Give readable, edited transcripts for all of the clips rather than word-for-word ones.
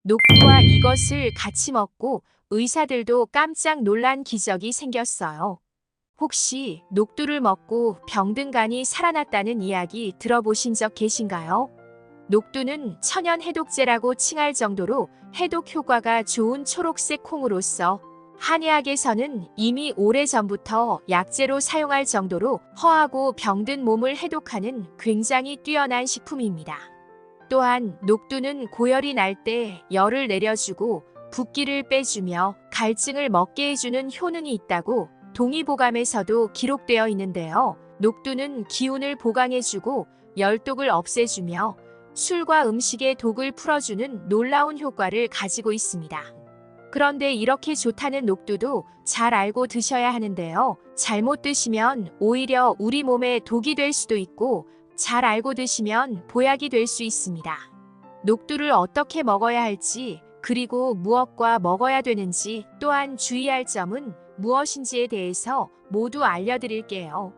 녹두와 이것을 같이 먹고 의사들도 깜짝 놀란 기적이 생겼어요. 혹시 녹두를 먹고 병든 간이 살아났다는 이야기 들어보신 적 계신가요? 녹두는 천연 해독제라고 칭할 정도로 해독 효과가 좋은 초록색 콩으로서 한의학에서는 이미 오래전부터 약재로 사용할 정도로 허하고 병든 몸을 해독하는 굉장히 뛰어난 식품입니다. 또한 녹두는 고열이 날 때 열을 내려주고 붓기를 빼주며 갈증을 먹게 해주는 효능이 있다고 동의보감에서도 기록되어 있는데요. 녹두는 기운을 보강해주고 열독을 없애주며 술과 음식의 독을 풀어주는 놀라운 효과를 가지고 있습니다. 그런데 이렇게 좋다는 녹두도 잘 알고 드셔야 하는데요. 잘못 드시면 오히려 우리 몸에 독이 될 수도 있고 잘 알고 드시면 보약이 될 수 있습니다. 녹두를 어떻게 먹어야 할지 그리고 무엇과 먹어야 되는지 또한 주의할 점은 무엇인지에 대해서 모두 알려드릴게요.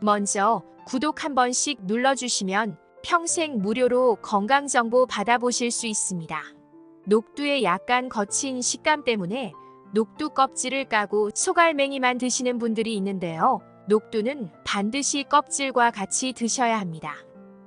먼저 구독 한 번씩 눌러주시면 평생 무료로 건강정보 받아보실 수 있습니다. 녹두의 약간 거친 식감 때문에 녹두 껍질을 까고 소갈맹이만 드시는 분들이 있는데요. 녹두는 반드시 껍질과 같이 드셔야 합니다.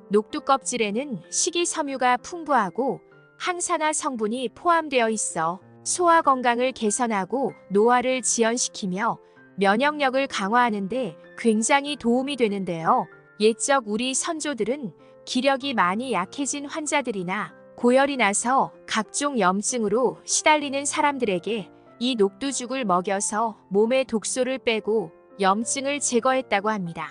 녹두 껍질에는 식이섬유가 풍부하고 항산화 성분이 포함되어 있어 소화 건강을 개선하고 노화를 지연시키며 면역력을 강화하는 데 굉장히 도움이 되는데요. 옛적 우리 선조들은 기력이 많이 약해진 환자들이나 고열이 나서 각종 염증으로 시달리는 사람들에게 이 녹두죽을 먹여서 몸의 독소를 빼고 염증을 제거했다고 합니다.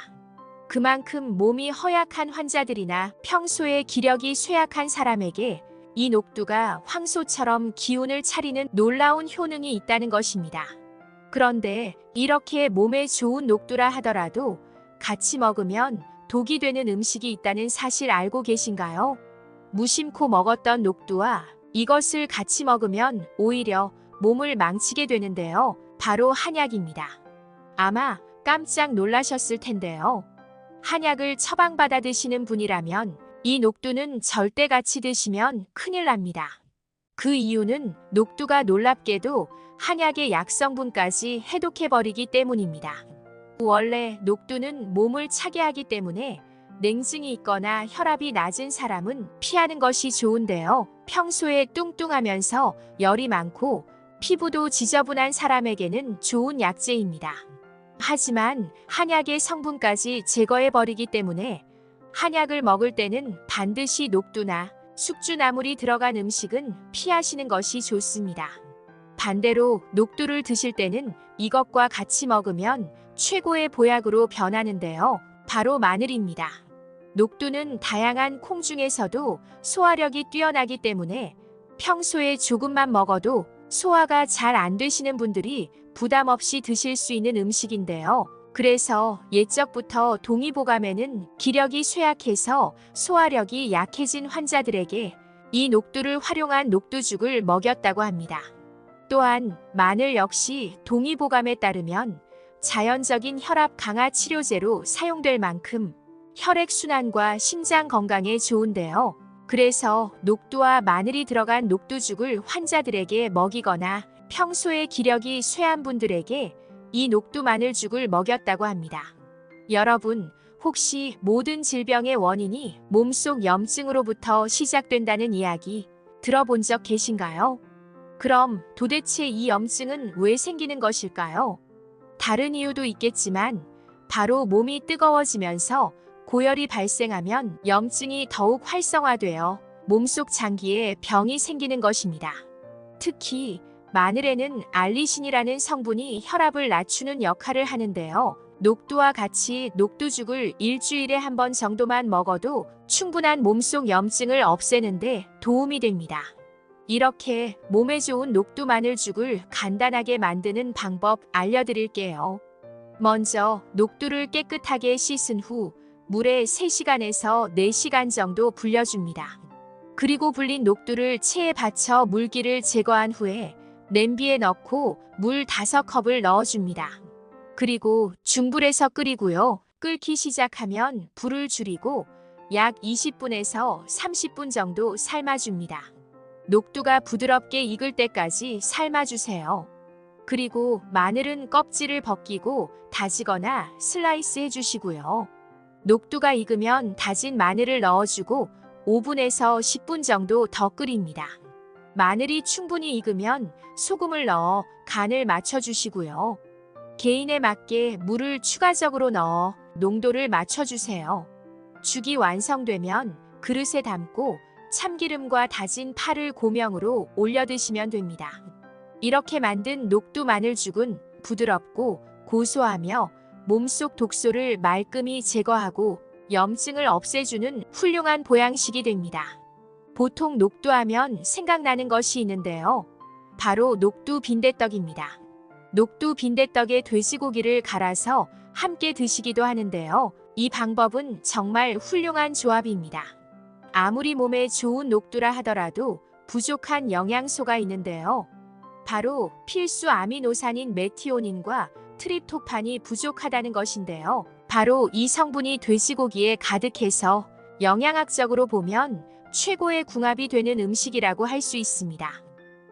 그만큼 몸이 허약한 환자들이나 평소에 기력이 쇠약한 사람에게 이 녹두가 황소처럼 기운을 차리는 놀라운 효능이 있다는 것입니다. 그런데 이렇게 몸에 좋은 녹두라 하더라도 같이 먹으면 독이 되는 음식이 있다는 사실 알고 계신가요? 무심코 먹었던 녹두와 이것을 같이 먹으면 오히려 몸을 망치게 되는데요. 바로 한약입니다. 아마 깜짝 놀라셨을 텐데요. 한약을 처방받아 드시는 분이라면 이 녹두는 절대 같이 드시면 큰일 납니다. 그 이유는 녹두가 놀랍게도 한약의 약성분까지 해독해버리기 때문입니다. 원래 녹두는 몸을 차게 하기 때문에 냉증이 있거나 혈압이 낮은 사람은 피하는 것이 좋은데요. 평소에 뚱뚱하면서 열이 많고 피부도 지저분한 사람에게는 좋은 약재입니다. 하지만 한약의 성분까지 제거해버리기 때문에 한약을 먹을 때는 반드시 녹두나 숙주나물이 들어간 음식은 피하시는 것이 좋습니다. 반대로 녹두를 드실 때는 이것과 같이 먹으면 최고의 보약으로 변하는데요. 바로 마늘입니다. 녹두는 다양한 콩 중에서도 소화력이 뛰어나기 때문에 평소에 조금만 먹어도 소화가 잘 안 되시는 분들이 부담 없이 드실 수 있는 음식인데요. 그래서 옛적부터 동의보감에는 기력이 쇠약해서 소화력이 약해진 환자들에게 이 녹두를 활용한 녹두죽을 먹였다고 합니다. 또한 마늘 역시 동의보감에 따르면 자연적인 혈압 강화 치료제로 사용될 만큼 혈액순환과 심장 건강에 좋은데요. 그래서 녹두와 마늘이 들어간 녹두죽을 환자들에게 먹이거나 평소에 기력이 쇠한 분들에게 이 녹두 마늘죽을 먹였다고 합니다. 여러분, 혹시 모든 질병의 원인이 몸속 염증으로부터 시작된다는 이야기 들어본 적 계신가요? 그럼 도대체 이 염증은 왜 생기는 것일까요? 다른 이유도 있겠지만 바로 몸이 뜨거워지면서 고열이 발생하면 염증이 더욱 활성화되어 몸속 장기에 병이 생기는 것입니다. 특히 마늘에는 알리신이라는 성분이 혈압을 낮추는 역할을 하는데요. 녹두와 같이 녹두죽을 일주일에 한 번 정도만 먹어도 충분한 몸속 염증을 없애는데 도움이 됩니다. 이렇게 몸에 좋은 녹두 마늘죽을 간단하게 만드는 방법 알려드릴게요. 먼저 녹두를 깨끗하게 씻은 후 물에 3시간에서 4시간 정도 불려줍니다. 그리고 불린 녹두를 체에 받쳐 물기를 제거한 후에 냄비에 넣고 물 5컵을 넣어줍니다. 그리고 중불에서 끓이고요. 끓기 시작하면 불을 줄이고 약 20분에서 30분 정도 삶아줍니다. 녹두가 부드럽게 익을 때까지 삶아주세요. 그리고 마늘은 껍질을 벗기고 다지거나 슬라이스 해주시고요. 녹두가 익으면 다진 마늘을 넣어주고 5분에서 10분 정도 더 끓입니다. 마늘이 충분히 익으면 소금을 넣어 간을 맞춰주시고요. 개인에 맞게 물을 추가적으로 넣어 농도를 맞춰주세요. 죽이 완성되면 그릇에 담고 참기름과 다진 파를 고명으로 올려 드시면 됩니다. 이렇게 만든 녹두 마늘죽은 부드럽고 고소하며 몸속 독소를 말끔히 제거하고 염증을 없애주는 훌륭한 보양식이 됩니다. 보통 녹두하면 생각나는 것이 있는데요. 바로 녹두 빈대떡입니다. 녹두 빈대떡에 돼지고기를 갈아서 함께 드시기도 하는데요. 이 방법은 정말 훌륭한 조합입니다. 아무리 몸에 좋은 녹두라 하더라도 부족한 영양소가 있는데요. 바로 필수 아미노산인 메티오닌과 트립토판이 부족하다는 것인데요. 바로 이 성분이 돼지고기에 가득해서 영양학적으로 보면 최고의 궁합이 되는 음식이라고 할 수 있습니다.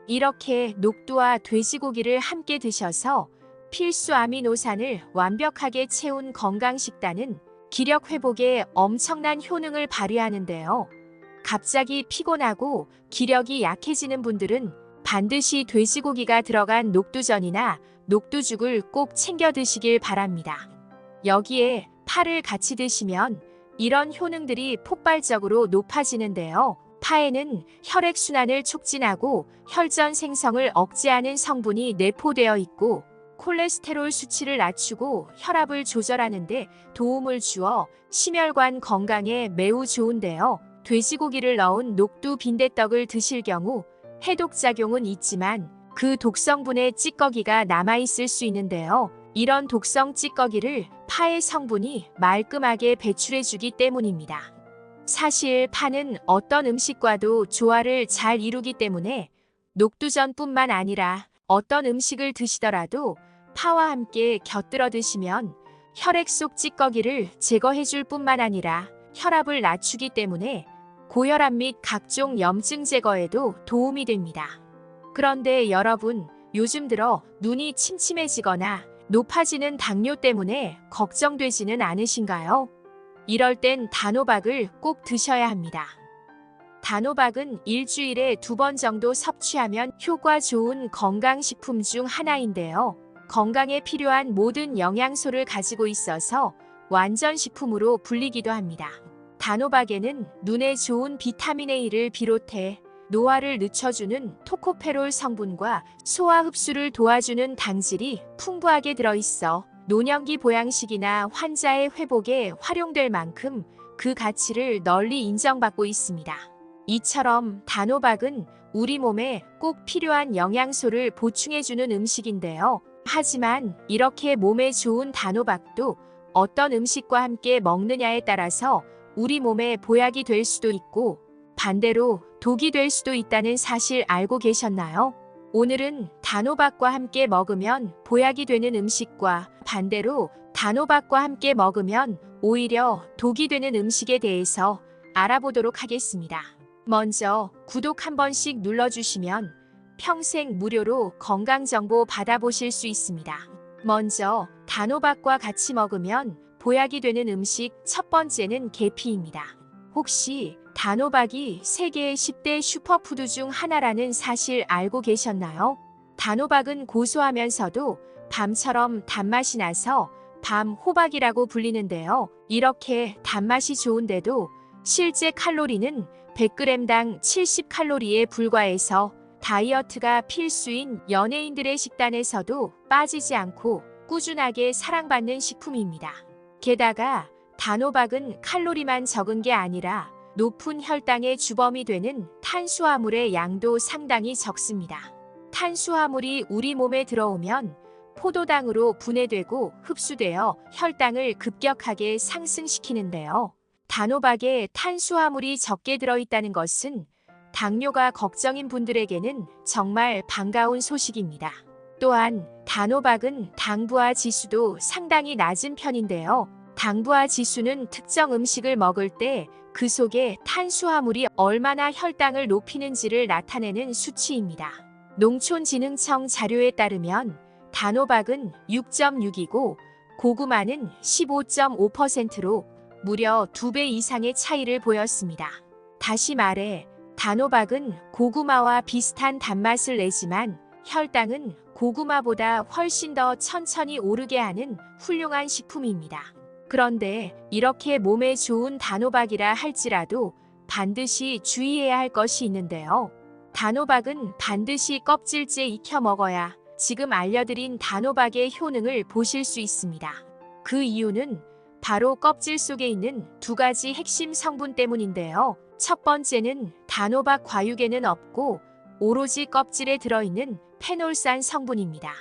이렇게 녹두와 돼지고기를 함께 드셔서 필수 아미노산을 완벽하게 채운 건강식단은 기력 회복에 엄청난 효능을 발휘하는데요. 갑자기 피곤하고 기력이 약해지는 분들은 반드시 돼지고기가 들어간 녹두전이나 녹두죽을 꼭 챙겨 드시길 바랍니다. 여기에 파를 같이 드시면 이런 효능들이 폭발적으로 높아지는데요. 파에는 혈액순환을 촉진하고 혈전 생성을 억제하는 성분이 내포되어 있고 콜레스테롤 수치를 낮추고 혈압을 조절하는 데 도움을 주어 심혈관 건강에 매우 좋은데요. 돼지고기를 넣은 녹두 빈대떡을 드실 경우 해독작용은 있지만 그 독성분의 찌꺼기가 남아있을 수 있는데요. 이런 독성 찌꺼기를 파의 성분이 말끔하게 배출해주기 때문입니다. 사실 파는 어떤 음식과도 조화를 잘 이루기 때문에 녹두전뿐만 아니라 어떤 음식을 드시더라도 파와 함께 곁들여 드시면 혈액 속 찌꺼기를 제거해줄 뿐만 아니라 혈압을 낮추기 때문에 고혈압 및 각종 염증 제거에도 도움이 됩니다. 그런데 여러분, 요즘 들어 눈이 침침해지거나 높아지는 당뇨 때문에 걱정되지는 않으신가요? 이럴 땐 단호박을 꼭 드셔야 합니다. 단호박은 일주일에 2번 정도 섭취하면 효과 좋은 건강식품 중 하나인데요. 건강에 필요한 모든 영양소를 가지고 있어서 완전식품으로 불리기도 합니다. 단호박에는 눈에 좋은 비타민 A를 비롯해 노화를 늦춰주는 토코페롤 성분과 소화 흡수를 도와주는 당질이 풍부하게 들어있어 노년기 보양식이나 환자의 회복에 활용될 만큼 그 가치를 널리 인정받고 있습니다. 이처럼 단호박은 우리 몸에 꼭 필요한 영양소를 보충해주는 음식인데요. 하지만 이렇게 몸에 좋은 단호박도 어떤 음식과 함께 먹느냐에 따라서 우리 몸에 보약이 될 수도 있고 반대로 독이 될 수도 있다는 사실 알고 계셨나요? 오늘은 단호박과 함께 먹으면 보약이 되는 음식과 반대로 단호박과 함께 먹으면 오히려 독이 되는 음식에 대해서 알아보도록 하겠습니다. 먼저 구독 한 번씩 눌러주시면 평생 무료로 건강정보 받아보실 수 있습니다. 먼저 단호박과 같이 먹으면 보약이 되는 음식 첫 번째는 계피입니다. 혹시 단호박이 세계의 10대 슈퍼푸드 중 하나라는 사실 알고 계셨나요? 단호박은 고소하면서도 밤처럼 단맛이 나서 밤 호박이라고 불리는데요. 이렇게 단맛이 좋은데도 실제 칼로리는 100g당 70칼로리에 불과해서 다이어트가 필수인 연예인들의 식단에서도 빠지지 않고 꾸준하게 사랑받는 식품입니다. 게다가 단호박은 칼로리만 적은 게 아니라 높은 혈당의 주범이 되는 탄수화물의 양도 상당히 적습니다. 탄수화물이 우리 몸에 들어오면 포도당으로 분해되고 흡수되어 혈당을 급격하게 상승시키는데요. 단호박에 탄수화물이 적게 들어있다는 것은 당뇨가 걱정인 분들에게는 정말 반가운 소식입니다. 또한 단호박은 당부화 지수도 상당히 낮은 편인데요. 당부화 지수는 특정 음식을 먹을 때 그 속에 탄수화물이 얼마나 혈당을 높이는지를 나타내는 수치입니다. 농촌진흥청 자료에 따르면 단호박은 6.6이고 고구마는 15.5%로 무려 2배 이상의 차이를 보였습니다. 다시 말해 단호박은 고구마와 비슷한 단맛을 내지만 혈당은 고구마보다 훨씬 더 천천히 오르게 하는 훌륭한 식품입니다. 그런데 이렇게 몸에 좋은 단호박이라 할지라도 반드시 주의해야 할 것이 있는데요. 단호박은 반드시 껍질째 익혀 먹어야 지금 알려드린 단호박의 효능을 보실 수 있습니다. 그 이유는 바로 껍질 속에 있는 두 가지 핵심 성분 때문인데요. 첫 번째는 단호박 과육에는 없고 오로지 껍질에 들어있는 페놀산 성분입니다.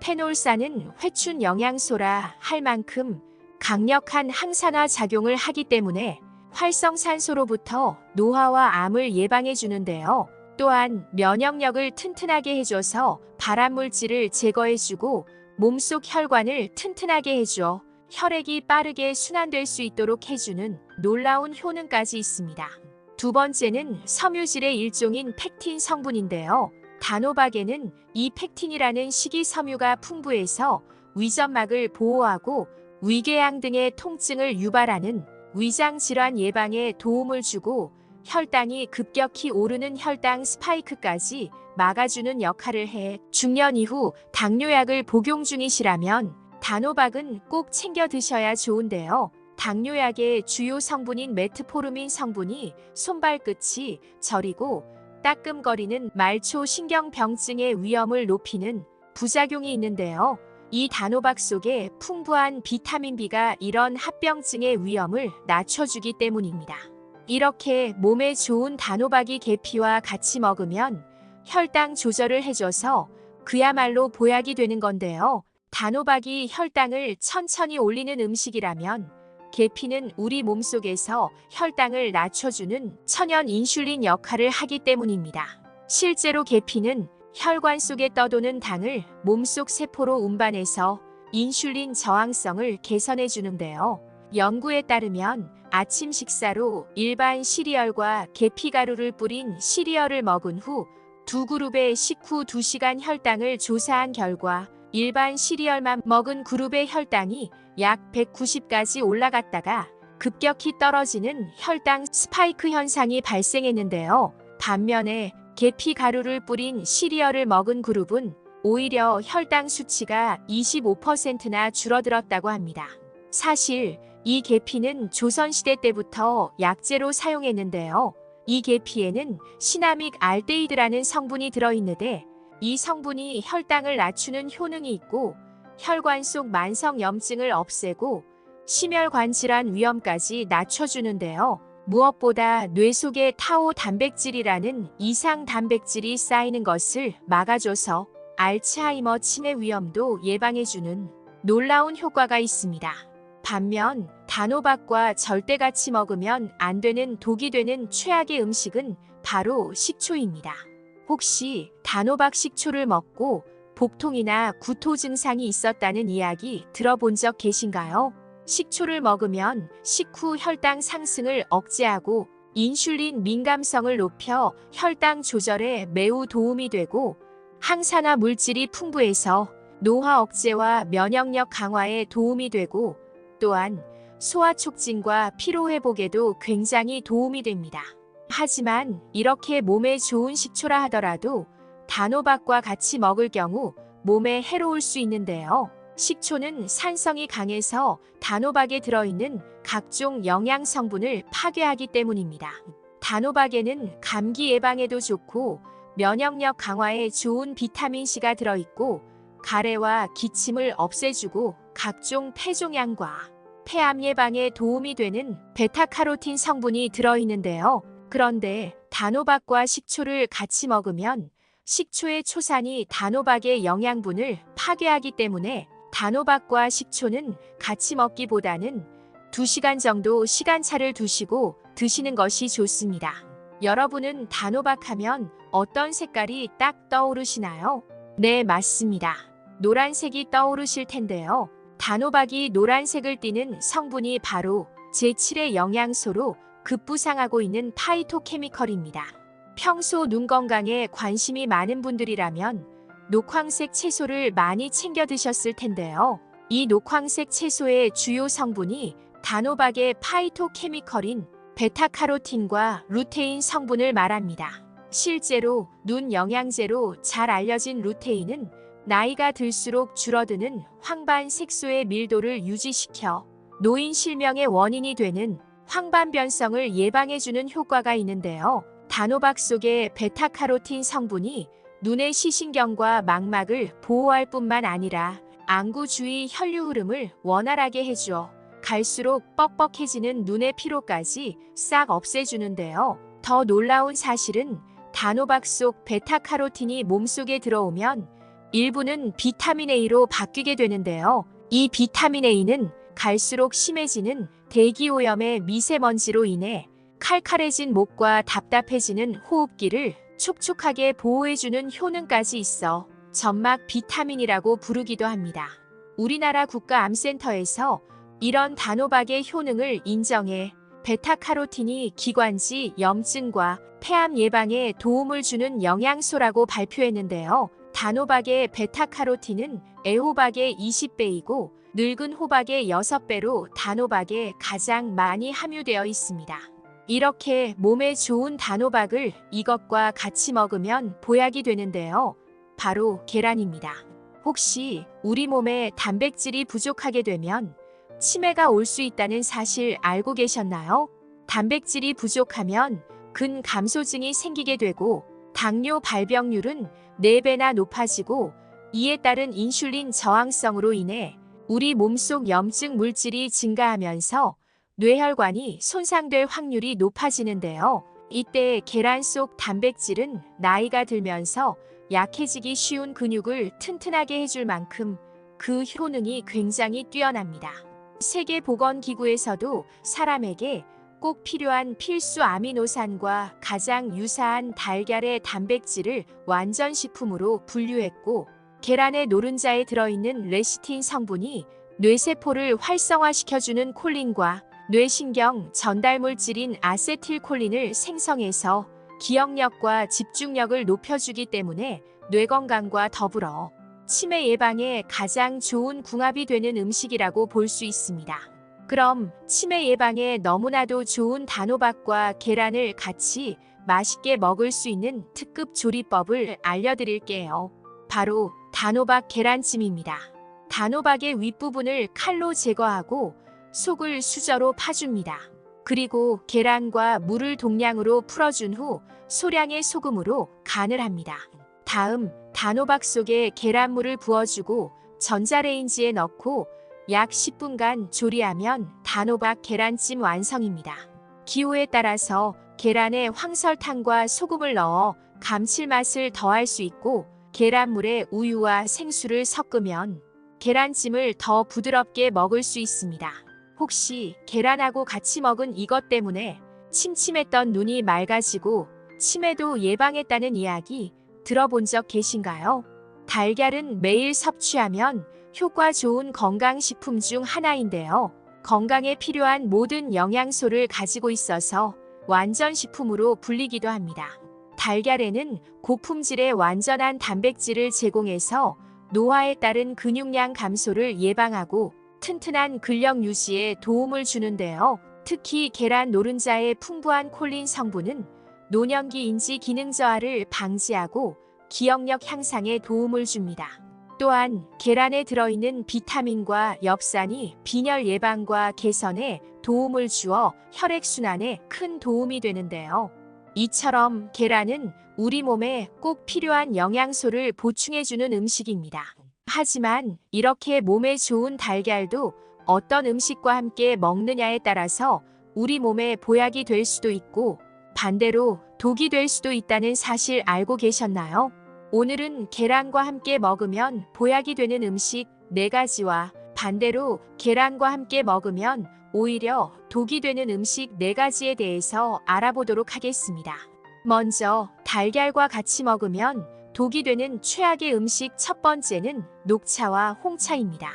페놀산은 회춘 영양소라 할 만큼 강력한 항산화 작용을 하기 때문에 활성산소로부터 노화와 암을 예방해 주는데요. 또한 면역력을 튼튼하게 해줘서 발암물질을 제거해주고 몸속 혈관을 튼튼하게 해줘 혈액이 빠르게 순환될 수 있도록 해주는 놀라운 효능까지 있습니다. 두 번째는 섬유질의 일종인 펙틴 성분인데요. 단호박에는 이 펙틴이라는 식이섬유가 풍부해서 위점막을 보호하고 위궤양 등의 통증을 유발하는 위장 질환 예방에 도움을 주고 혈당이 급격히 오르는 혈당 스파이크까지 막아주는 역할을 해 중년 이후 당뇨약을 복용 중이시라면 단호박은 꼭 챙겨 드셔야 좋은데요. 당뇨약의 주요 성분인 메트포르민 성분이 손발끝이 저리고 따끔거리는 말초 신경병증의 위험을 높이는 부작용이 있는데요. 이 단호박 속에 풍부한 비타민 B가 이런 합병증의 위험을 낮춰주기 때문입니다. 이렇게 몸에 좋은 단호박이 계피와 같이 먹으면 혈당 조절을 해줘서 그야말로 보약이 되는 건데요. 단호박이 혈당을 천천히 올리는 음식이라면 계피는 우리 몸속에서 혈당을 낮춰주는 천연 인슐린 역할을 하기 때문입니다. 실제로 계피는 혈관 속에 떠도는 당을 몸속 세포로 운반해서 인슐린 저항성을 개선해 주는데요. 연구에 따르면 아침 식사로 일반 시리얼과 계피가루를 뿌린 시리얼을 먹은 후 두 그룹의 식후 2시간 혈당을 조사한 결과 일반 시리얼만 먹은 그룹의 혈당이 약 190까지 올라갔다가 급격히 떨어지는 혈당 스파이크 현상이 발생했는데요. 반면에 계피 가루를 뿌린 시리얼을 먹은 그룹은 오히려 혈당 수치가 25%나 줄어들었다고 합니다. 사실 이 계피는 조선시대 때부터 약재로 사용했는데요. 이 계피에는 시나믹 알데히드라는 성분이 들어있는데 이 성분이 혈당을 낮추는 효능이 있고 혈관 속 만성염증을 없애고 심혈관 질환 위험까지 낮춰주는데요. 무엇보다 뇌 속에 타오 단백질이라는 이상 단백질이 쌓이는 것을 막아줘서 알츠하이머 치매 위험도 예방해주는 놀라운 효과가 있습니다. 반면 단호박과 절대 같이 먹으면 안 되는 독이 되는 최악의 음식은 바로 식초입니다. 혹시 단호박 식초를 먹고 복통이나 구토 증상이 있었다는 이야기 들어본 적 계신가요? 식초를 먹으면 식후 혈당 상승을 억제하고 인슐린 민감성을 높여 혈당 조절에 매우 도움이 되고 항산화 물질이 풍부해서 노화 억제와 면역력 강화에 도움이 되고 또한 소화 촉진과 피로 회복에도 굉장히 도움이 됩니다. 하지만 이렇게 몸에 좋은 식초라 하더라도 단호박과 같이 먹을 경우 몸에 해로울 수 있는데요. 식초는 산성이 강해서 단호박에 들어있는 각종 영양 성분을 파괴하기 때문입니다. 단호박에는 감기 예방에도 좋고 면역력 강화에 좋은 비타민C가 들어있고 가래와 기침을 없애주고 각종 폐종양과 폐암 예방에 도움이 되는 베타카로틴 성분이 들어있는데요. 그런데 단호박과 식초를 같이 먹으면 식초의 초산이 단호박의 영양분을 파괴하기 때문에 단호박과 식초는 같이 먹기보다는 2시간 정도 시간차를 두시고 드시는 것이 좋습니다. 여러분은 단호박 하면 어떤 색깔이 딱 떠오르시나요? 네, 맞습니다. 노란색이 떠오르실 텐데요. 단호박이 노란색을 띠는 성분이 바로 제7의 영양소로 급부상하고 있는 파이토케미컬입니다. 평소 눈 건강에 관심이 많은 분들이라면 녹황색 채소를 많이 챙겨 드셨을 텐데요. 이 녹황색 채소의 주요 성분이 단호박의 파이토케미컬인 베타카로틴과 루테인 성분을 말합니다. 실제로 눈 영양제로 잘 알려진 루테인은 나이가 들수록 줄어드는 황반 색소의 밀도를 유지시켜 노인 실명의 원인이 되는 황반 변성을 예방해주는 효과가 있는데요. 단호박 속의 베타카로틴 성분이 눈의 시신경과 망막을 보호할 뿐만 아니라 안구 주위 혈류 흐름을 원활하게 해주어 갈수록 뻑뻑해지는 눈의 피로까지 싹 없애주는데요. 더 놀라운 사실은 단호박 속 베타카로틴이 몸속에 들어오면 일부는 비타민 A로 바뀌게 되는데요. 이 비타민 A는 갈수록 심해지는 대기오염의 미세먼지로 인해 칼칼해진 목과 답답해지는 호흡기를 촉촉하게 보호해주는 효능까지 있어 점막 비타민이라고 부르기도 합니다. 우리나라 국가암센터에서 이런 단호박의 효능을 인정해 베타카로틴이 기관지 염증과 폐암 예방에 도움을 주는 영양소라고 발표했는데요. 단호박의 베타카로틴은 애호박의 20배이고 늙은 호박의 6배로 단호박에 가장 많이 함유되어 있습니다. 이렇게 몸에 좋은 단호박을 이것과 같이 먹으면 보약이 되는데요. 바로 계란입니다. 혹시 우리 몸에 단백질이 부족하게 되면 치매가 올 수 있다는 사실 알고 계셨나요? 단백질이 부족하면 근감소증이 생기게 되고 당뇨 발병률은 4배나 높아지고 이에 따른 인슐린 저항성으로 인해 우리 몸속 염증 물질이 증가하면서 뇌혈관이 손상될 확률이 높아지는데요. 이때 계란 속 단백질은 나이가 들면서 약해지기 쉬운 근육을 튼튼하게 해줄 만큼 그 효능이 굉장히 뛰어납니다. 세계보건기구에서도 사람에게 꼭 필요한 필수 아미노산과 가장 유사한 달걀의 단백질을 완전식품으로 분류했고 계란의 노른자에 들어있는 레시틴 성분이 뇌세포를 활성화시켜주는 콜린과 뇌신경 전달물질인 아세틸콜린을 생성해서 기억력과 집중력을 높여주기 때문에 뇌 건강과 더불어 치매 예방에 가장 좋은 궁합이 되는 음식이라고 볼 수 있습니다. 그럼 치매 예방에 너무나도 좋은 단호박과 계란을 같이 맛있게 먹을 수 있는 특급 조리법을 알려드릴게요. 바로 단호박 계란찜입니다. 단호박의 윗부분을 칼로 제거하고 속을 수저로 파줍니다. 그리고 계란과 물을 동량으로 풀어준 후 소량의 소금으로 간을 합니다. 다음 단호박 속에 계란물을 부어주고 전자레인지에 넣고 약 10분간 조리하면 단호박 계란찜 완성입니다. 기호에 따라서 계란에 황설탕과 소금을 넣어 감칠맛을 더할 수 있고 계란물에 우유와 생수를 섞으면 계란찜을 더 부드럽게 먹을 수 있습니다. 혹시 계란하고 같이 먹은 이것 때문에 침침했던 눈이 맑아지고 치매도 예방했다는 이야기 들어본 적 계신가요? 달걀은 매일 섭취하면 효과 좋은 건강식품 중 하나인데요. 건강에 필요한 모든 영양소를 가지고 있어서 완전식품으로 불리기도 합니다. 달걀에는 고품질의 완전한 단백질을 제공해서 노화에 따른 근육량 감소를 예방하고 튼튼한 근력 유지에 도움을 주는데요. 특히 계란 노른자의 풍부한 콜린 성분은 노년기 인지 기능 저하를 방지하고 기억력 향상에 도움을 줍니다. 또한 계란에 들어있는 비타민과 엽산이 빈혈 예방과 개선에 도움을 주어 혈액순환에 큰 도움이 되는데요. 이처럼 계란은 우리 몸에 꼭 필요한 영양소를 보충해주는 음식입니다. 하지만 이렇게 몸에 좋은 달걀도 어떤 음식과 함께 먹느냐에 따라서 우리 몸에 보약이 될 수도 있고 반대로 독이 될 수도 있다는 사실 알고 계셨나요? 오늘은 계란과 함께 먹으면 보약이 되는 음식 4가지와 반대로 계란과 함께 먹으면 오히려 독이 되는 음식 4가지에 대해서 알아보도록 하겠습니다. 먼저 달걀과 같이 먹으면 독이 되는 최악의 음식 첫 번째는 녹차와 홍차입니다.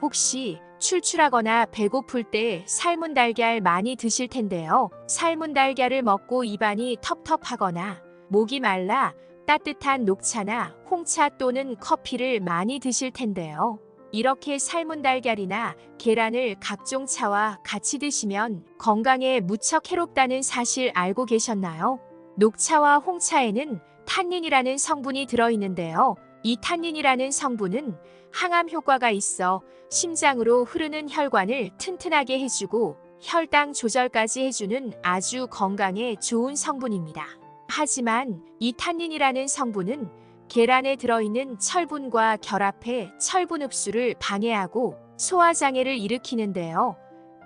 혹시 출출하거나 배고플 때 삶은 달걀 많이 드실 텐데요. 삶은 달걀을 먹고 입안이 텁텁하거나 목이 말라 따뜻한 녹차나 홍차 또는 커피를 많이 드실 텐데요. 이렇게 삶은 달걀이나 계란을 각종 차와 같이 드시면 건강에 무척 해롭다는 사실 알고 계셨나요? 녹차와 홍차에는 탄닌이라는 성분이 들어있는데요. 이 탄닌이라는 성분은 항암 효과가 있어 심장으로 흐르는 혈관을 튼튼하게 해주고 혈당 조절까지 해주는 아주 건강에 좋은 성분입니다. 하지만 이 탄닌이라는 성분은 계란에 들어있는 철분과 결합해 철분 흡수를 방해하고 소화장애를 일으키는데요.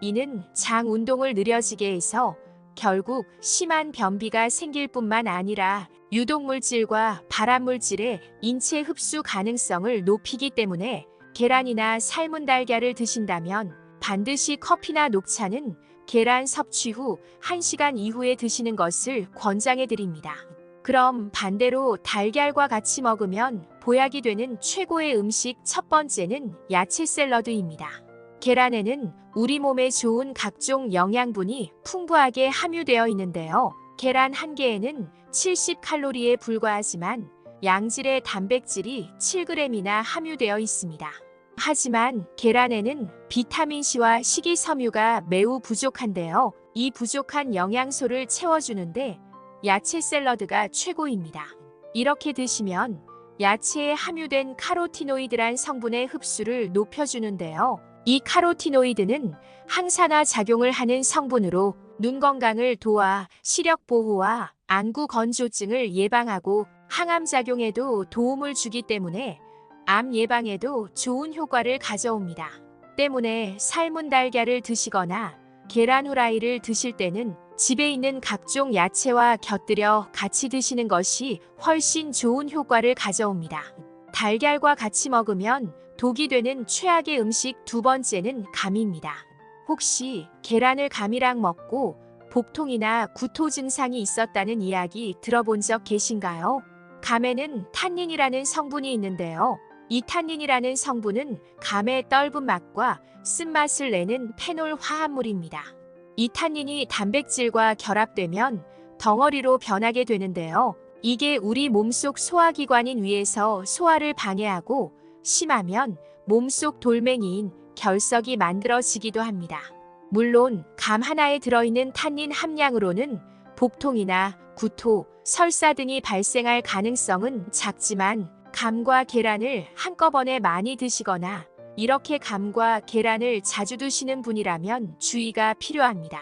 이는 장 운동을 느려지게 해서 결국 심한 변비가 생길 뿐만 아니라 유독물질과 발암물질의 인체 흡수 가능성을 높이기 때문에 계란이나 삶은 달걀을 드신다면 반드시 커피나 녹차는 계란 섭취 후 1시간 이후에 드시는 것을 권장해 드립니다. 그럼 반대로 달걀과 같이 먹으면 보약이 되는 최고의 음식 첫 번째는 야채 샐러드입니다. 계란에는 우리 몸에 좋은 각종 영양분이 풍부하게 함유되어 있는데요. 계란 한 개에는 70칼로리에 불과하지만 양질의 단백질이 7g이나 함유되어 있습니다. 하지만 계란에는 비타민C와 식이섬유가 매우 부족한데요. 이 부족한 영양소를 채워주는데 야채 샐러드가 최고입니다. 이렇게 드시면 야채에 함유된 카로티노이드란 성분의 흡수를 높여주는데요. 이 카로티노이드는 항산화 작용을 하는 성분으로 눈 건강을 도와 시력 보호와 안구 건조증을 예방하고 항암 작용에도 도움을 주기 때문에 암 예방에도 좋은 효과를 가져옵니다. 때문에 삶은 달걀을 드시거나 계란 후라이를 드실 때는 집에 있는 각종 야채와 곁들여 같이 드시는 것이 훨씬 좋은 효과를 가져옵니다. 달걀과 같이 먹으면 독이 되는 최악의 음식 두 번째는 감입니다. 혹시 계란을 감이랑 먹고 복통이나 구토 증상이 있었다는 이야기 들어본 적 계신가요? 감에는 탄닌이라는 성분이 있는데요. 이 탄닌이라는 성분은 감의 떫은 맛과 쓴맛을 내는 페놀 화합물입니다. 이 탄닌이 단백질과 결합되면 덩어리로 변하게 되는데요. 이게 우리 몸속 소화기관인 위에서 소화를 방해하고 심하면 몸속 돌멩이인 결석이 만들어지기도 합니다. 물론 감 하나에 들어있는 탄닌 함량으로는 복통이나 구토, 설사 등이 발생할 가능성은 작지만 감과 계란을 한꺼번에 많이 드시거나 이렇게 감과 계란을 자주 드시는 분이라면 주의가 필요합니다.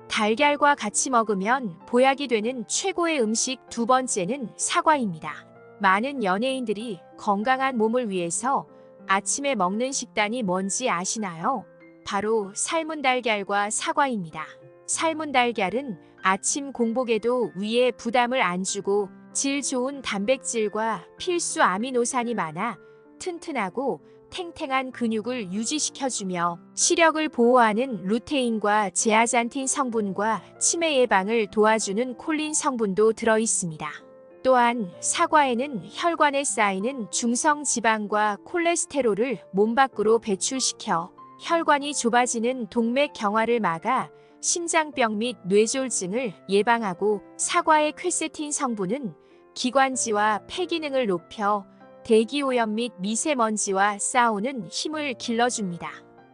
달걀과 같이 먹으면 보약이 되는 최고의 음식 두 번째는 사과입니다. 많은 연예인들이 건강한 몸을 위해서 아침에 먹는 식단이 뭔지 아시나요? 바로 삶은 달걀과 사과입니다. 삶은 달걀은 아침 공복에도 위에 부담을 안 주고 질 좋은 단백질과 필수 아미노산이 많아 튼튼하고 탱탱한 근육을 유지시켜주며 시력을 보호하는 루테인과 제아잔틴 성분과 치매 예방을 도와주는 콜린 성분도 들어있습니다. 또한 사과에는 혈관에 쌓이는 중성 지방과 콜레스테롤을 몸 밖으로 배출시켜 혈관이 좁아지는 동맥 경화를 막아 심장병 및 뇌졸중을 예방하고 사과의 퀘세틴 성분은 기관지와 폐 기능을 높여 대기오염 및 미세먼지와 싸우는 힘을 길러줍니다.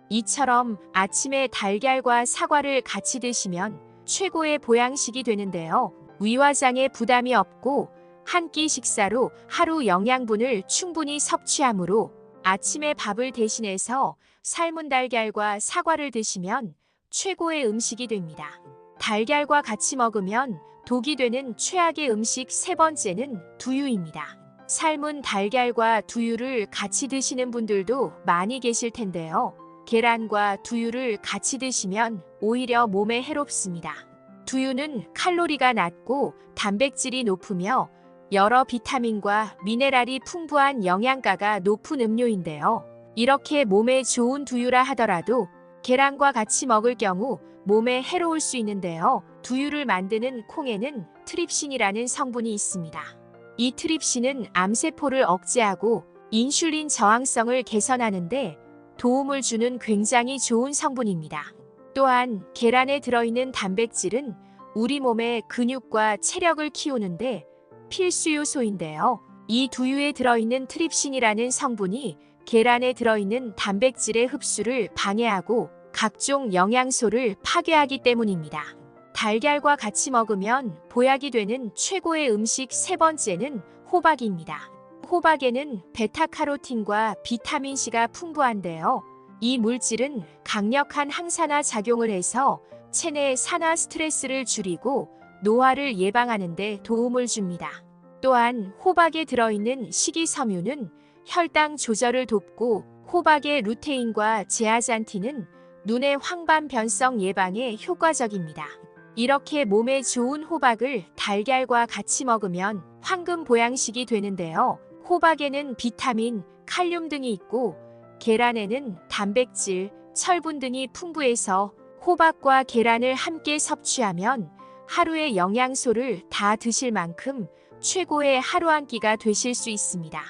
이처럼 아침에 달걀과 사과를 같이 드시면 최고의 보양식이 되는데요. 위화장에 부담이 없고 한 끼 식사로 하루 영양분을 충분히 섭취하므로 아침에 밥을 대신해서 삶은 달걀과 사과를 드시면 최고의 음식이 됩니다. 달걀과 같이 먹으면 독이 되는 최악의 음식 세 번째는 두유입니다. 삶은 달걀과 두유를 같이 드시는 분들도 많이 계실 텐데요. 계란과 두유를 같이 드시면 오히려 몸에 해롭습니다. 두유는 칼로리가 낮고 단백질이 높으며 여러 비타민과 미네랄이 풍부한 영양가가 높은 음료인데요. 이렇게 몸에 좋은 두유라 하더라도 계란과 같이 먹을 경우 몸에 해로울 수 있는데요. 두유를 만드는 콩에는 트립신이라는 성분이 있습니다. 이 트립신은 암세포를 억제하고 인슐린 저항성을 개선하는데 도움을 주는 굉장히 좋은 성분입니다. 또한 계란에 들어있는 단백질은 우리 몸의 근육과 체력을 키우는데 필수 요소인데요. 이 두유에 들어있는 트립신이라는 성분이 계란에 들어있는 단백질의 흡수를 방해하고 각종 영양소를 파괴하기 때문입니다. 달걀과 같이 먹으면 보약이 되는 최고의 음식 세 번째는 호박입니다. 호박에는 베타카로틴과 비타민C가 풍부한데요. 이 물질은 강력한 항산화 작용을 해서 체내 산화 스트레스를 줄이고 노화를 예방하는 데 도움을 줍니다. 또한 호박에 들어있는 식이섬유는 혈당 조절을 돕고 호박의 루테인과 제아잔틴은 눈의 황반 변성 예방에 효과적입니다. 이렇게 몸에 좋은 호박을 달걀과 같이 먹으면 황금 보양식이 되는데요. 호박에는 비타민, 칼륨 등이 있고 계란에는 단백질, 철분 등이 풍부해서 호박과 계란을 함께 섭취하면 하루의 영양소를 다 드실 만큼 최고의 하루 한 끼가 되실 수 있습니다.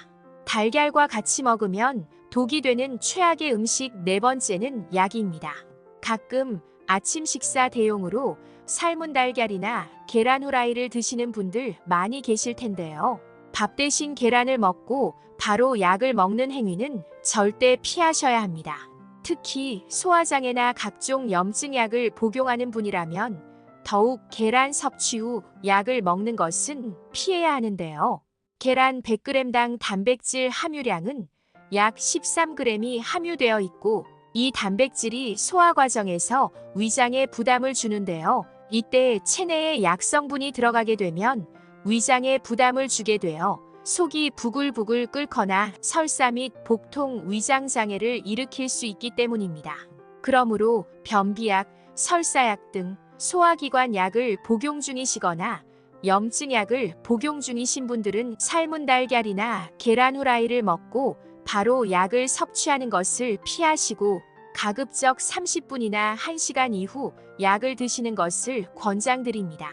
달걀과 같이 먹으면 독이 되는 최악의 음식 네 번째는 약입니다. 가끔 아침 식사 대용으로 삶은 달걀이나 계란 후라이를 드시는 분들 많이 계실 텐데요. 밥 대신 계란을 먹고 바로 약을 먹는 행위는 절대 피하셔야 합니다. 특히 소화장애나 각종 염증약을 복용하는 분이라면 더욱 계란 섭취 후 약을 먹는 것은 피해야 하는데요. 계란 100g당 단백질 함유량은 약 13g이 함유되어 있고 이 단백질이 소화 과정에서 위장에 부담을 주는데요. 이때 체내에 약 성분이 들어가게 되면 위장에 부담을 주게 되어 속이 부글부글 끓거나 설사 및 복통, 위장 장애를 일으킬 수 있기 때문입니다. 그러므로 변비약, 설사약 등 소화기관 약을 복용 중이시거나 염증약을 복용 중이신 분들은 삶은 달걀이나 계란 후라이를 먹고 바로 약을 섭취하는 것을 피하시고 가급적 30분이나 1시간 이후 약을 드시는 것을 권장드립니다.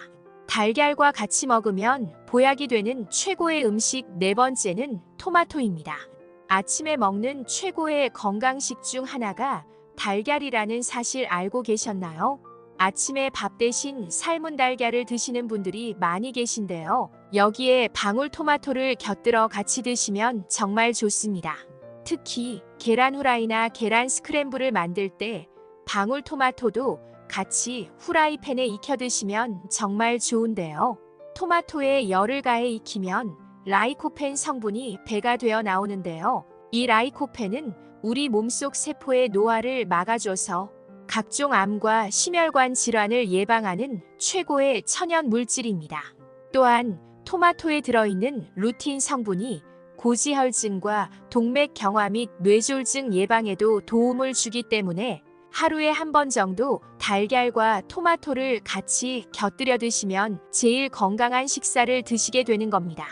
달걀과 같이 먹으면 보약이 되는 최고의 음식 네 번째는 토마토입니다. 아침에 먹는 최고의 건강식 중 하나가 달걀이라는 사실 알고 계셨나요? 아침에 밥 대신 삶은 달걀을 드시는 분들이 많이 계신데요. 여기에 방울토마토를 곁들여 같이 드시면 정말 좋습니다. 특히 계란 후라이나 계란 스크램블을 만들 때 방울토마토도 같이 후라이팬에 익혀 드시면 정말 좋은데요. 토마토에 열을 가해 익히면 라이코펜 성분이 배가 되어 나오는데요. 이 라이코펜은 우리 몸속 세포의 노화를 막아줘서 각종 암과 심혈관 질환을 예방하는 최고의 천연 물질입니다. 또한 토마토에 들어있는 루틴 성분이 고지혈증과 동맥경화 및 뇌졸중 예방에도 도움을 주기 때문에 하루에 한 번 정도 달걀과 토마토를 같이 곁들여 드시면 제일 건강한 식사를 드시게 되는 겁니다.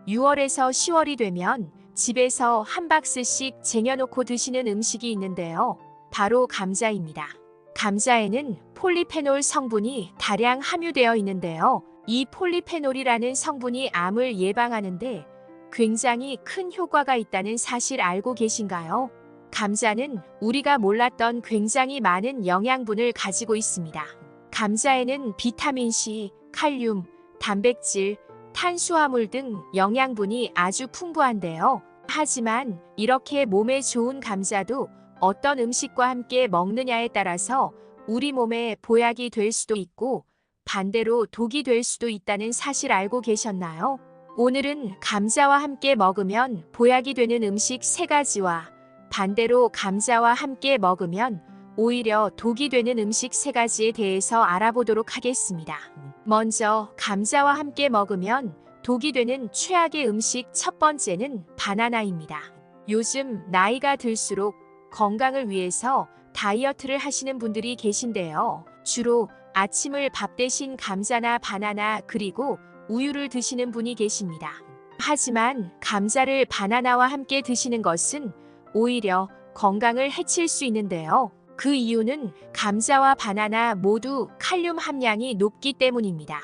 6월에서 10월이 되면 집에서 한 박스씩 쟁여놓고 드시는 음식이 있는데요. 바로 감자입니다. 감자에는 폴리페놀 성분이 다량 함유되어 있는데요. 이 폴리페놀이라는 성분이 암을 예방하는데 굉장히 큰 효과가 있다는 사실 알고 계신가요? 감자는 우리가 몰랐던 굉장히 많은 영양분을 가지고 있습니다. 감자에는 비타민C, 칼륨, 단백질, 탄수화물 등 영양분이 아주 풍부한데요. 하지만 이렇게 몸에 좋은 감자도 어떤 음식과 함께 먹느냐에 따라서 우리 몸에 보약이 될 수도 있고 반대로 독이 될 수도 있다는 사실 알고 계셨나요? 오늘은 감자와 함께 먹으면 보약이 되는 음식 3가지와 반대로 감자와 함께 먹으면 오히려 독이 되는 음식 3가지에 대해서 알아보도록 하겠습니다. 먼저 감자와 함께 먹으면 독이 되는 최악의 음식 첫 번째는 바나나입니다. 요즘 나이가 들수록 건강을 위해서 다이어트를 하시는 분들이 계신데요. 주로 아침을 밥 대신 감자나 바나나 그리고 우유를 드시는 분이 계십니다. 하지만 감자를 바나나와 함께 드시는 것은 오히려 건강을 해칠 수 있는데요. 그 이유는 감자와 바나나 모두 칼륨 함량이 높기 때문입니다.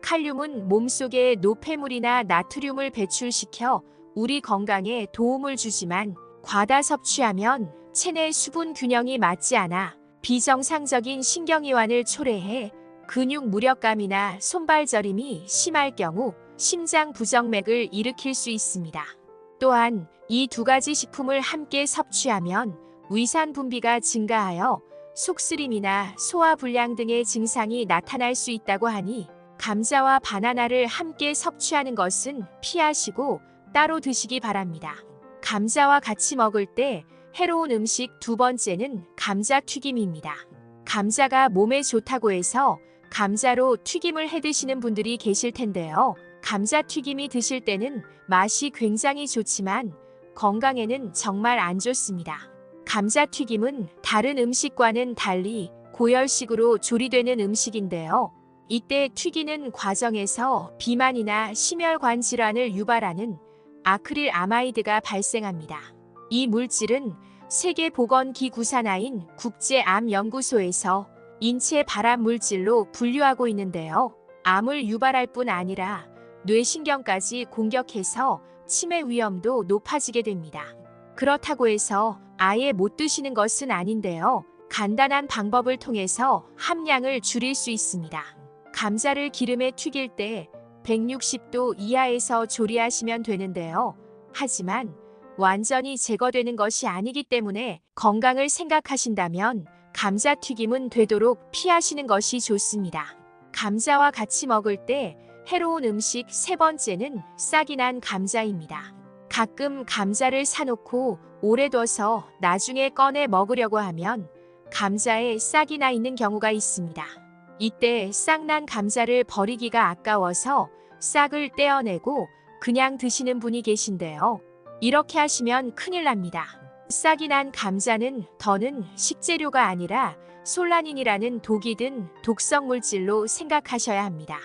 칼륨은 몸속에 노폐물이나 나트륨을 배출시켜 우리 건강에 도움을 주지만 과다 섭취하면 체내 수분 균형이 맞지 않아 비정상적인 신경이완을 초래해 근육 무력감이나 손발 저림이 심할 경우 심장 부정맥을 일으킬 수 있습니다. 또한 이 두 가지 식품을 함께 섭취하면 위산 분비가 증가하여 속쓰림이나 소화불량 등의 증상이 나타날 수 있다고 하니 감자와 바나나를 함께 섭취하는 것은 피하시고 따로 드시기 바랍니다. 감자와 같이 먹을 때 해로운 음식 두 번째는 감자튀김입니다. 감자가 몸에 좋다고 해서 감자로 튀김을 해 드시는 분들이 계실 텐데요. 감자튀김이 드실 때는 맛이 굉장히 좋지만 건강에는 정말 안 좋습니다. 감자튀김은 다른 음식과는 달리 고열식으로 조리되는 음식인데요. 이때 튀기는 과정에서 비만이나 심혈관 질환을 유발하는 아크릴 아마이드가 발생합니다. 이 물질은 세계보건기구 산하인 국제암연구소에서 인체 발암 물질로 분류하고 있는데요. 암을 유발할 뿐 아니라 뇌신경까지 공격해서 치매 위험도 높아지게 됩니다. 그렇다고 해서 아예 못 드시는 것은 아닌데요. 간단한 방법을 통해서 함량을 줄일 수 있습니다. 감자를 기름에 튀길 때 160도 이하에서 조리하시면 되는데요. 하지만 완전히 제거되는 것이 아니기 때문에 건강을 생각하신다면 감자튀김은 되도록 피하시는 것이 좋습니다. 감자와 같이 먹을 때 해로운 음식 세 번째는 싹이 난 감자입니다. 가끔 감자를 사놓고 오래 둬서 나중에 꺼내 먹으려고 하면 감자에 싹이 나 있는 경우가 있습니다. 이때 싹 난 감자를 버리기가 아까워서 싹을 떼어내고 그냥 드시는 분이 계신데요. 이렇게 하시면 큰일 납니다. 싹이 난 감자는 더는 식재료가 아니라 솔라닌이라는 독이 든 독성 물질로 생각하셔야 합니다.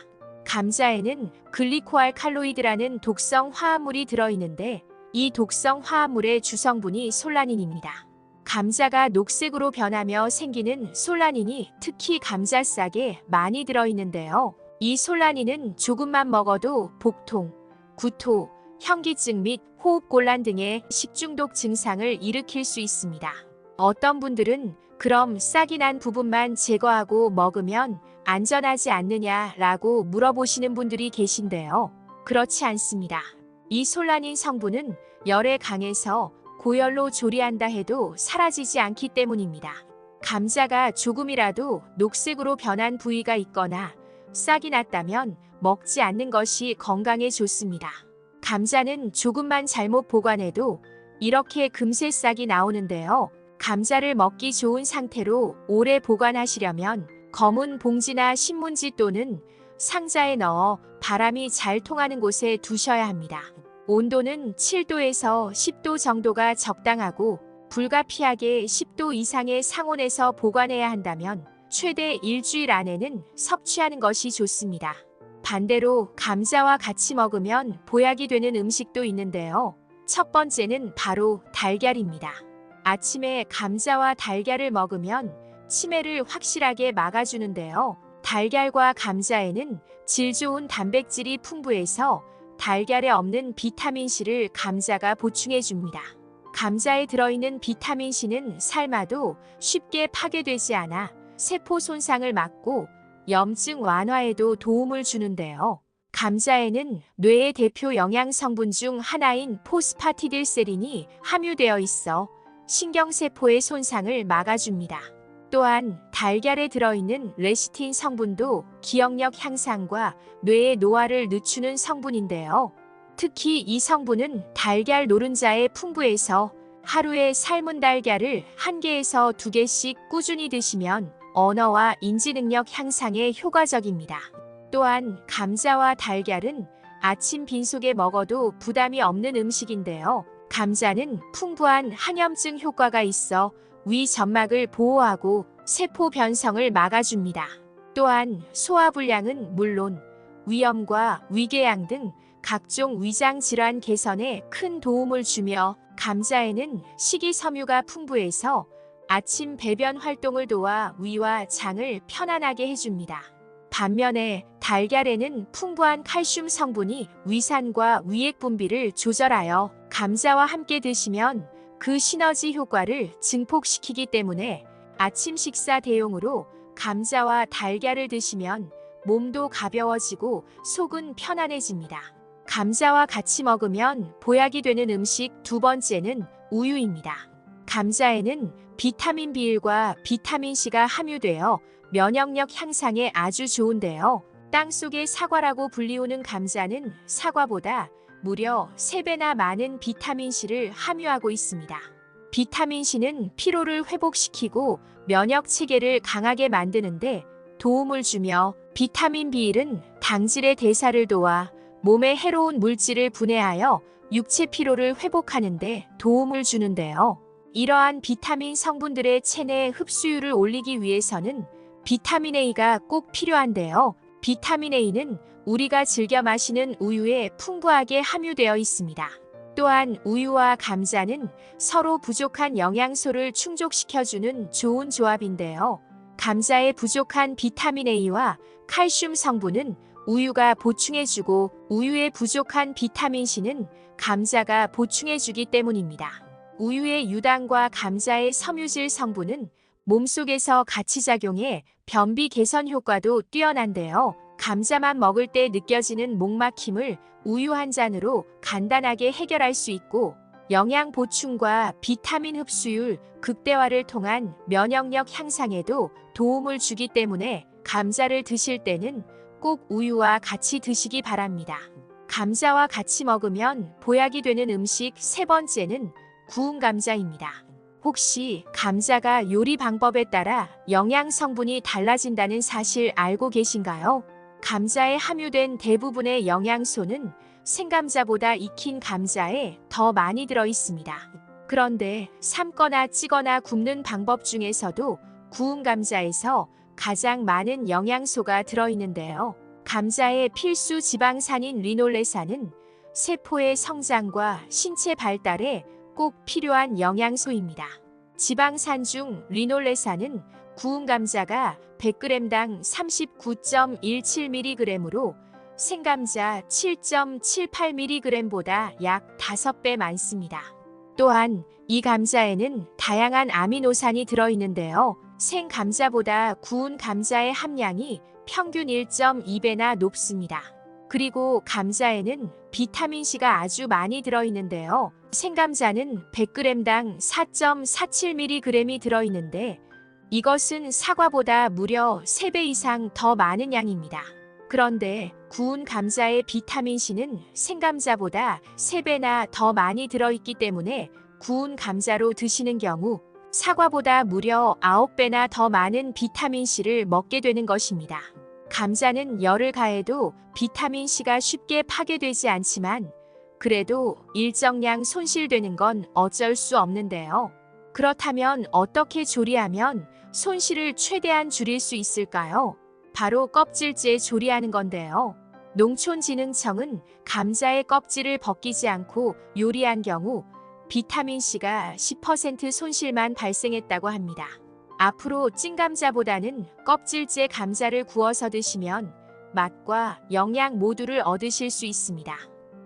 감자에는 글리코알칼로이드라는 독성 화합물이 들어있는데 이 독성 화합물의 주성분이 솔라닌입니다. 감자가 녹색으로 변하며 생기는 솔라닌이 특히 감자싹에 많이 들어있는데요. 이 솔라닌은 조금만 먹어도 복통, 구토, 현기증 및 호흡곤란 등의 식중독 증상을 일으킬 수 있습니다. 어떤 분들은 그럼 싹이 난 부분만 제거하고 먹으면 안전하지 않느냐라고 물어보시는 분들이 계신데요. 그렇지 않습니다. 이 솔라닌 성분은 열에 강해서 고열로 조리한다 해도 사라지지 않기 때문입니다. 감자가 조금이라도 녹색으로 변한 부위가 있거나 싹이 났다면 먹지 않는 것이 건강에 좋습니다. 감자는 조금만 잘못 보관해도 이렇게 금세 싹이 나오는데요. 감자를 먹기 좋은 상태로 오래 보관하시려면 검은 봉지나 신문지 또는 상자에 넣어 바람이 잘 통하는 곳에 두셔야 합니다. 온도는 7도에서 10도 정도가 적당하고 불가피하게 10도 이상의 상온에서 보관해야 한다면 최대 일주일 안에는 섭취하는 것이 좋습니다. 반대로 감자와 같이 먹으면 보약이 되는 음식도 있는데요. 첫 번째는 바로 달걀입니다. 아침에 감자와 달걀을 먹으면 치매를 확실하게 막아주는데요. 달걀과 감자에는 질 좋은 단백질이 풍부해서 달걀에 없는 비타민C를 감자가 보충해줍니다. 감자에 들어있는 비타민C는 삶아도 쉽게 파괴되지 않아 세포 손상을 막고 염증 완화에도 도움을 주는데요. 감자에는 뇌의 대표 영양성분 중 하나인 포스파티딜세린이 함유되어 있어 신경세포의 손상을 막아줍니다. 또한 달걀에 들어있는 레시틴 성분도 기억력 향상과 뇌의 노화를 늦추는 성분인데요. 특히 이 성분은 달걀 노른자에 풍부해서 하루에 삶은 달걀을 1개에서 2개씩 꾸준히 드시면 언어와 인지 능력 향상에 효과적입니다. 또한 감자와 달걀은 아침 빈속에 먹어도 부담이 없는 음식인데요. 감자는 풍부한 항염증 효과가 있어 위 점막을 보호하고 세포 변성을 막아줍니다. 또한 소화불량은 물론 위염과 위궤양 등 각종 위장 질환 개선에 큰 도움을 주며 감자에는 식이섬유가 풍부해서 아침 배변 활동을 도와 위와 장을 편안하게 해줍니다. 반면에 달걀에는 풍부한 칼슘 성분이 위산과 위액 분비를 조절하여 감자와 함께 드시면 그 시너지 효과를 증폭시키기 때문에 아침 식사 대용으로 감자와 달걀을 드시면 몸도 가벼워지고 속은 편안해집니다. 감자와 같이 먹으면 보약이 되는 음식 두 번째는 우유입니다. 감자에는 비타민 B1과 비타민 C가 함유되어 면역력 향상에 아주 좋은데요. 땅속의 사과라고 불리우는 감자는 사과보다 무려 3배나 많은 비타민 C를 함유하고 있습니다. 비타민 C는 피로를 회복시키고 면역 체계를 강하게 만드는데 도움을 주며 비타민 B1은 당질의 대사를 도와 몸에 해로운 물질을 분해하여 육체 피로를 회복하는 데 도움을 주는데요. 이러한 비타민 성분들의 체내 흡수율을 올리기 위해서는 비타민 A가 꼭 필요한데요. 비타민 A는 우리가 즐겨 마시는 우유에 풍부하게 함유되어 있습니다. 또한 우유와 감자는 서로 부족한 영양소를 충족시켜주는 좋은 조합인데요. 감자에 부족한 비타민 A와 칼슘 성분은 우유가 보충해주고 우유에 부족한 비타민 C는 감자가 보충해주기 때문입니다. 우유의 유당과 감자의 섬유질 성분은 몸속에서 같이 작용해 변비 개선 효과도 뛰어난데요. 감자만 먹을 때 느껴지는 목막힘을 우유 한 잔으로 간단하게 해결할 수 있고 영양 보충과 비타민 흡수율 극대화를 통한 면역력 향상에도 도움을 주기 때문에 감자를 드실 때는 꼭 우유와 같이 드시기 바랍니다. 감자와 같이 먹으면 보약이 되는 음식 세 번째는 구운 감자입니다. 혹시 감자가 요리 방법에 따라 영양 성분이 달라진다는 사실 알고 계신가요? 감자에 함유된 대부분의 영양소는 생감자보다 익힌 감자에 더 많이 들어 있습니다. 그런데 삶거나 찌거나 굽는 방법 중에서도 구운 감자에서 가장 많은 영양소가 들어있는데요. 감자의 필수 지방산인 리놀레산은 세포의 성장과 신체 발달에 꼭 필요한 영양소입니다. 지방산 중 리놀레산은 구운 감자가 100g당 39.17mg으로 생감자 7.78mg보다 약 5배 많습니다. 또한 이 감자에는 다양한 아미노산이 들어있는데요. 생감자보다 구운 감자의 함량이 평균 1.2배나 높습니다. 그리고 감자에는 비타민C가 아주 많이 들어있는데요. 생감자는 100g당 4.47mg이 들어있는데 이것은 사과보다 무려 3배 이상 더 많은 양입니다. 그런데 구운 감자의 비타민C는 생감자보다 3배나 더 많이 들어있기 때문에 구운 감자로 드시는 경우 사과보다 무려 9배나 더 많은 비타민C를 먹게 되는 것입니다. 감자는 열을 가해도 비타민C가 쉽게 파괴되지 않지만 그래도 일정량 손실되는 건 어쩔 수 없는데요. 그렇다면 어떻게 조리하면 손실을 최대한 줄일 수 있을까요? 바로 껍질째 조리하는 건데요. 농촌진흥청은 감자의 껍질을 벗기지 않고 요리한 경우 비타민C가 10% 손실만 발생했다고 합니다. 앞으로 찐감자보다는 껍질째 감자를 구워서 드시면 맛과 영양 모두를 얻으실 수 있습니다.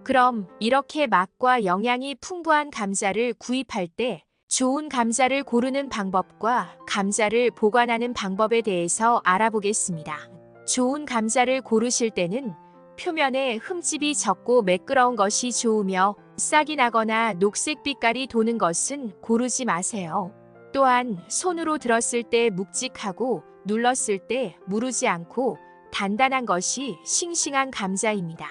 그럼 이렇게 맛과 영양이 풍부한 감자를 구입할 때 좋은 감자를 고르는 방법과 감자를 보관하는 방법에 대해서 알아보겠습니다. 좋은 감자를 고르실 때는 표면에 흠집이 적고 매끄러운 것이 좋으며 싹이 나거나 녹색 빛깔이 도는 것은 고르지 마세요. 또한 손으로 들었을 때 묵직하고 눌렀을 때 무르지 않고 단단한 것이 싱싱한 감자입니다.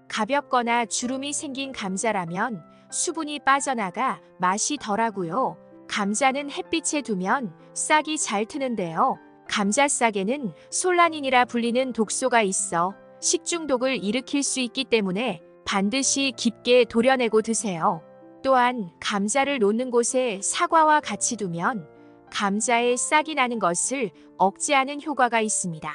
가볍거나 주름이 생긴 감자라면 수분이 빠져나가 맛이 덜하고요. 감자는 햇빛에 두면 싹이 잘 트는데요. 감자싹에는 솔라닌이라 불리는 독소가 있어 식중독을 일으킬 수 있기 때문에 반드시 깊게 도려내고 드세요. 또한 감자를 놓는 곳에 사과와 같이 두면 감자에 싹이 나는 것을 억제하는 효과가 있습니다.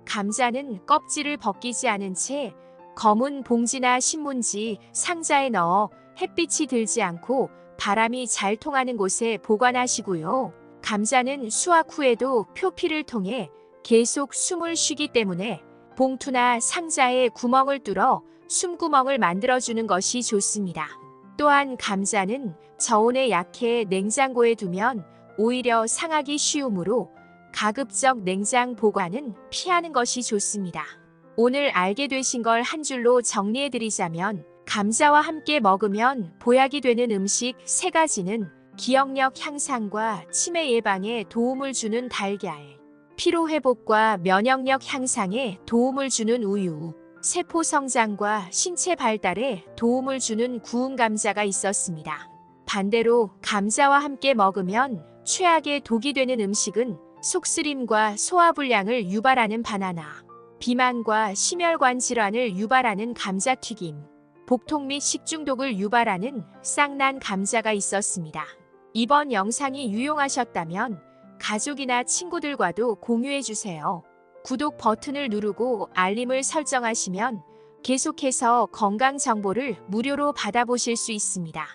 감자는 껍질을 벗기지 않은 채 검은 봉지나 신문지, 상자에 넣어 햇빛이 들지 않고 바람이 잘 통하는 곳에 보관하시고요. 감자는 수확 후에도 표피를 통해 계속 숨을 쉬기 때문에 봉투나 상자에 구멍을 뚫어 숨구멍을 만들어주는 것이 좋습니다. 또한 감자는 저온에 약해 냉장고에 두면 오히려 상하기 쉬우므로 가급적 냉장 보관은 피하는 것이 좋습니다. 오늘 알게 되신 걸 한 줄로 정리해드리자면 감자와 함께 먹으면 보약이 되는 음식 3가지는 기억력 향상과 치매 예방에 도움을 주는 달걀, 피로회복과 면역력 향상에 도움을 주는 우유, 세포 성장과 신체 발달에 도움을 주는 구운 감자가 있었습니다. 반대로 감자와 함께 먹으면 최악의 독이 되는 음식은 속쓰림과 소화불량을 유발하는 바나나, 비만과 심혈관 질환을 유발하는 감자튀김, 복통 및 식중독을 유발하는 쌍난 감자가 있었습니다. 이번 영상이 유용하셨다면 가족이나 친구들과도 공유해주세요. 구독 버튼을 누르고 알림을 설정하시면 계속해서 건강 정보를 무료로 받아보실 수 있습니다.